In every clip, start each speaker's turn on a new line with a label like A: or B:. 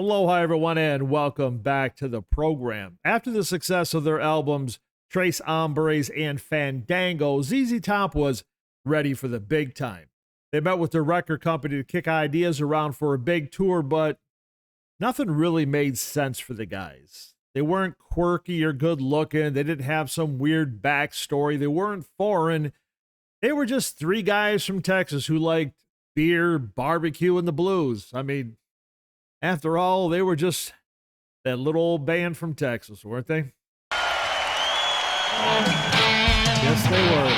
A: Aloha, everyone, and welcome back to the program. After the success of their albums Trace Hombres and Fandango, ZZ Top was ready for the big time. They met with their record company to kick ideas around for a big tour, but nothing really made sense for the guys. They weren't quirky or good looking. They didn't have some weird backstory. They weren't foreign. They were just three guys from Texas who liked beer, barbecue, and the blues. I mean, after all, they were just that little old band from Texas, weren't they? Yes, they were.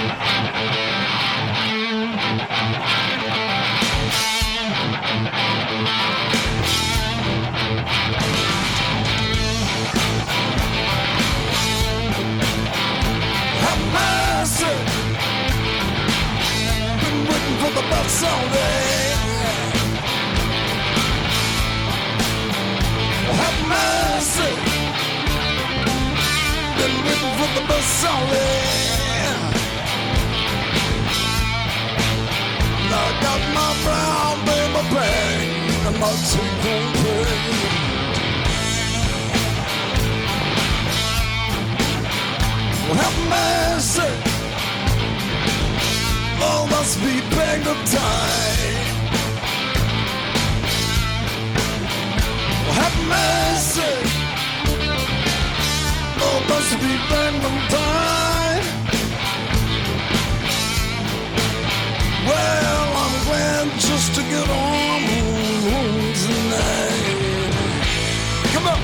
B: Have mercy. Been waiting for the bus all day. Have mercy. Been waiting for the bus all day. I got my brown baby bag and my take-home pay. Have mercy. Oh, must be bang the time. Have mercy. Oh, must be bang the time. Well, I'm glad just to get on tonight. Come on.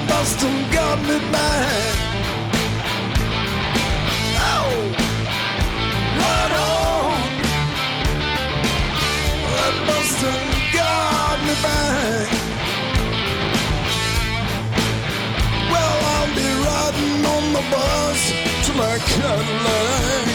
B: Boston got me back. Oh, right on. That Boston got me back. Well, I'll be riding on the bus to my Cadillac.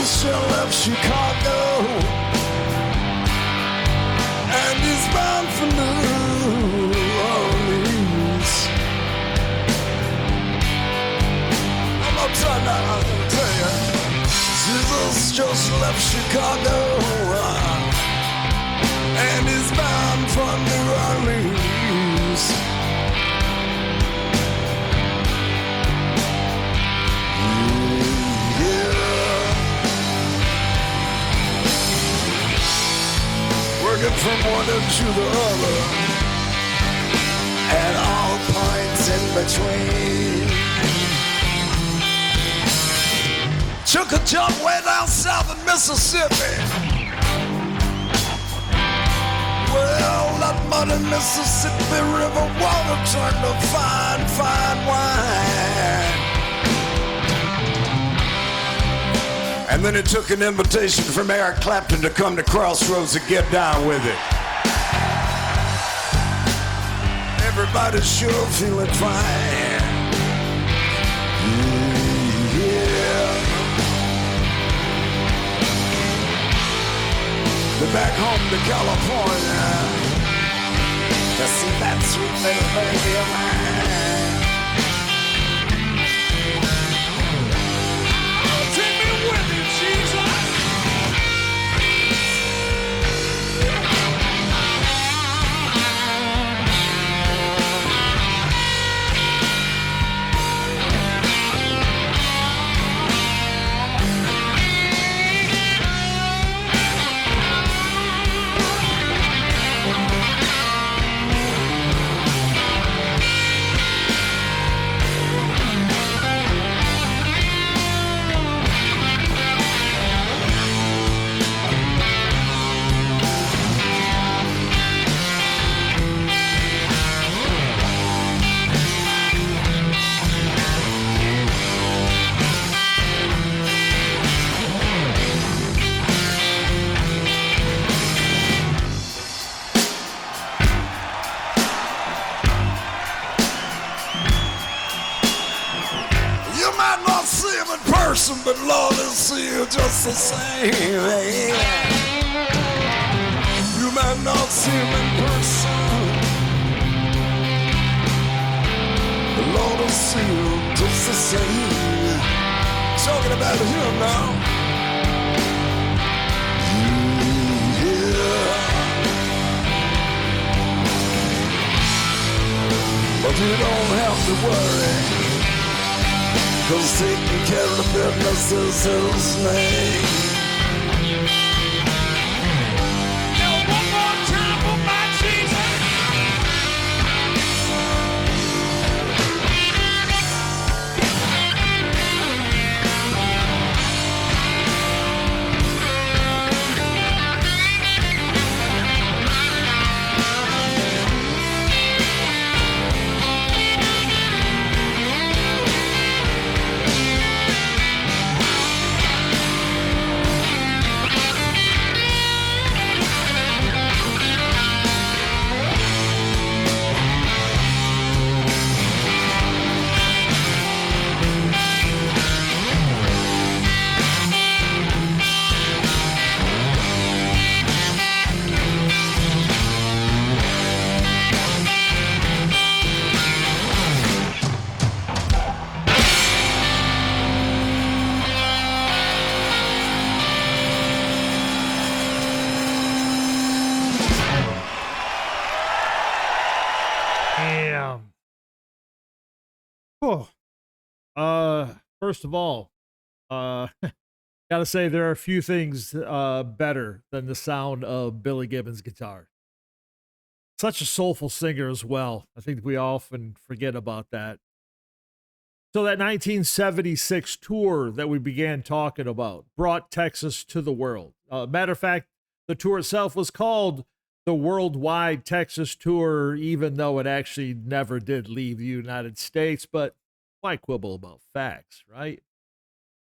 B: She left Chicago and he's bound for New Orleans. I'm not trying to tell you, Jesus just left Chicago and he's bound for New Orleans. Working from one end to the other, at all points in between. Took a jump way down south in Mississippi. Well, that muddy Mississippi River water turned to fine, fine wine. And then he took an invitation from Eric Clapton to come to Crossroads and get down with it. Everybody's sure feeling fine. Yeah. back home to California to see that sweet little baby of mine. Oh, take me with you, Jesus. But Lord, I'll see you just the same. You might not see him in person, but Lord, I'll see you just the same. Talking about him now. Yeah. But you don't have to worry, 'cause taking care of the business is his name. Now one more time for my Jesus.
A: Damn. Oh. First of all, gotta say there are a few things better than the sound of Billy Gibbons' guitar. Such a soulful singer as well. I think we often forget about that. So that 1976 tour that we began talking about brought Texas to the world. Matter of fact, the tour itself was called the Worldwide Texas Tour, even though it actually never did leave the United States. But why quibble about facts, right?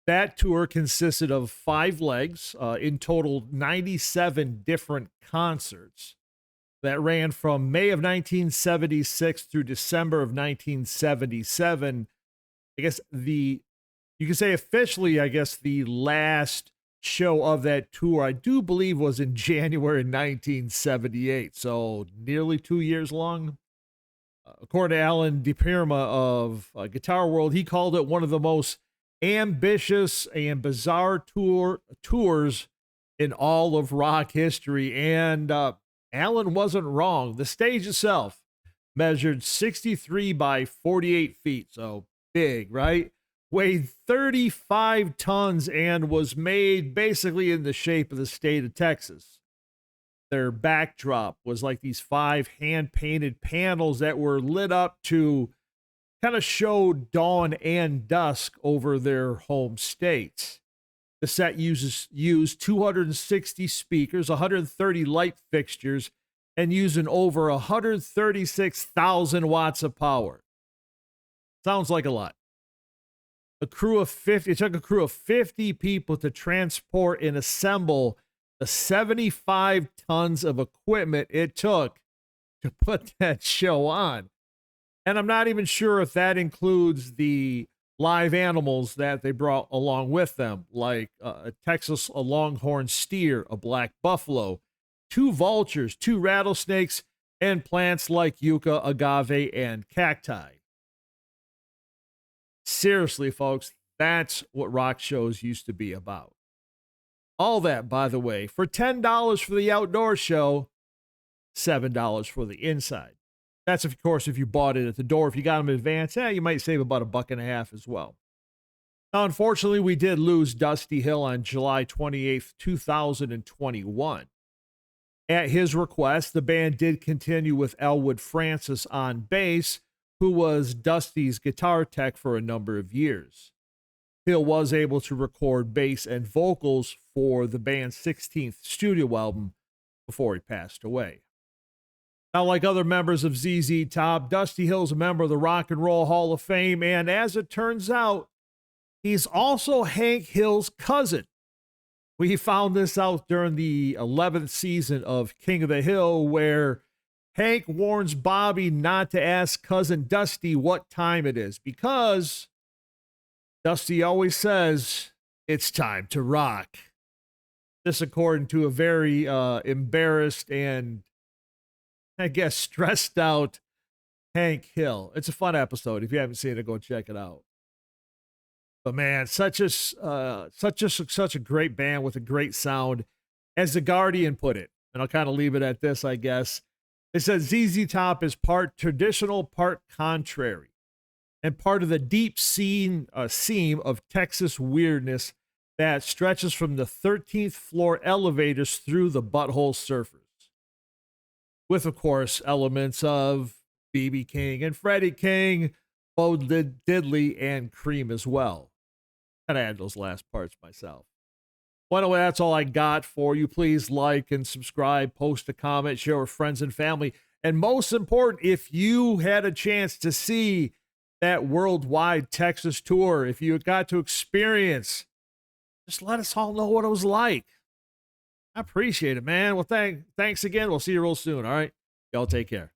A: That tour consisted of 5 legs, in total 97 different concerts that ran from May of 1976 through December of 1977. I guess you can say officially, I guess the last show of that tour, I do believe, was in January 1978. So nearly 2 years long. According to Alan DePirma of Guitar World, he called it one of the most ambitious and bizarre tours in all of rock history. And Alan wasn't wrong. The stage itself measured 63 by 48 feet. So big, right? Weighed 35 tons and was made basically in the shape of the state of Texas. Their backdrop was like these 5 hand-painted panels that were lit up to kind of show dawn and dusk over their home state. The set used 260 speakers, 130 light fixtures, and using over 136,000 watts of power. Sounds like a lot. It took a crew of 50 people to transport and assemble the 75 tons of equipment it took to put that show on. And I'm not even sure if that includes the live animals that they brought along with them, like a Texas longhorn steer, a black buffalo, 2 vultures, 2 rattlesnakes, and plants like yucca, agave, and cacti. Seriously, folks, that's what rock shows used to be about. All that, by the way, for $10 for the outdoor show, $7 for the inside. That's, of course, if you bought it at the door. If you got them in advance, you might save about $1.50 as well. Now, unfortunately, we did lose Dusty Hill on July 28th, 2021. At his request, the band did continue with Elwood Francis on bass, who was Dusty's guitar tech for a number of years. Hill was able to record bass and vocals for the band's 16th studio album before he passed away. Now, like other members of ZZ Top, Dusty Hill's a member of the Rock and Roll Hall of Fame, and as it turns out, he's also Hank Hill's cousin. We found this out during the 11th season of King of the Hill, where Hank warns Bobby not to ask cousin Dusty what time it is, because Dusty always says, "It's time to rock." This according to a very embarrassed and, I guess, stressed out Hank Hill. It's a fun episode. If you haven't seen it, go check it out. But man, such a great band with a great sound. As The Guardian put it, and I'll kind of leave it at this, I guess. It says ZZ Top is part traditional, part contrary, and part of the deep seam of Texas weirdness that stretches from the 13th floor elevators through the Butthole Surfers. With, of course, elements of B.B. King and Freddie King, Bo Diddley, and Cream as well. Kind of add those last parts myself. Well, anyway, that's all I got for you. Please like and subscribe, post a comment, share with friends and family. And most important, if you had a chance to see that worldwide Texas tour, if you got to experience, just let us all know what it was like. I appreciate it, man. Well, thanks again. We'll see you real soon, all right? Y'all take care.